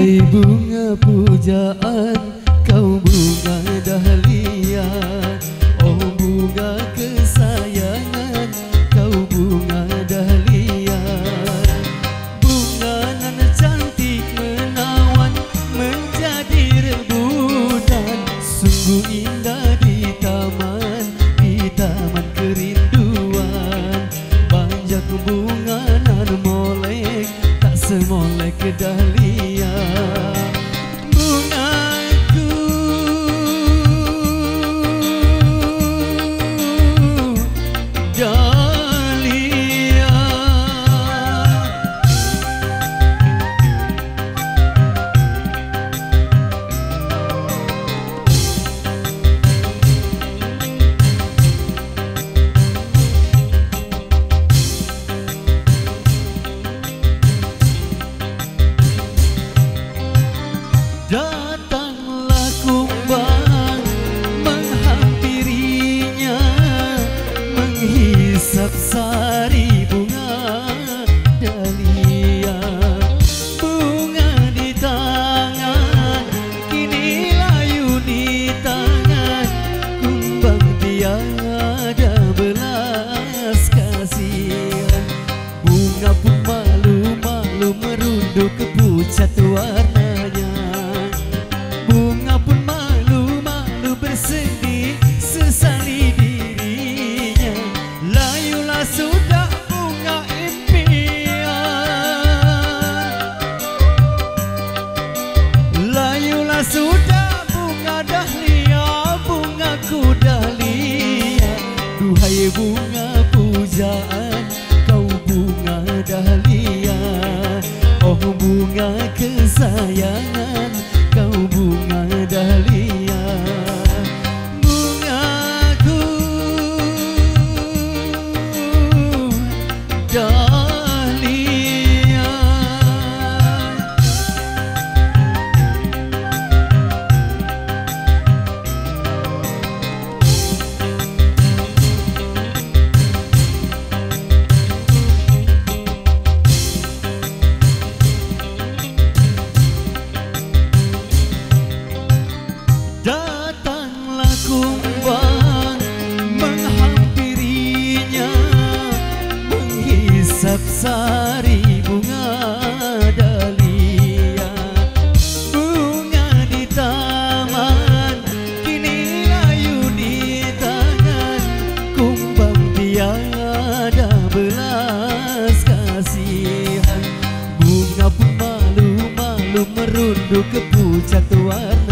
Duhai bunga pujaan, kau bunga dahlia. Oh bunga kesayangan, kau bunga dahlia. Bunga nan cantik menawan menjadi rebutan. Sungguh indah di taman kerinduan. Banyak bunga nan molek, tak semolek dahlia. Bungaku dahlia. Datanglah kumbang menghampirinya, menghisap sari bunga dahlia. Bunga di tangan, kini layu di tangan. Kumbang tiada belas kasihan. Bunga pun malu-malu merunduk ke pucat warnanya. Bunga pun malu-malu bersedih sesali dirinya. Layulah sudah bunga impian, layulah sudah bunga dahlia, bungaku dahlia. Duhai bunga pujaan, kau bunga dahlia. Oh bunga kesayangan, kau bunga dahlia. Bungaku dahlia. Datanglah kumbang menghampirinya, menghisap sari bunga dahlia. Bunga di taman, kini layu di tangan. Kumbang tiada belas kasihan. Bunga pun malu-malu merunduk ke pucat warna.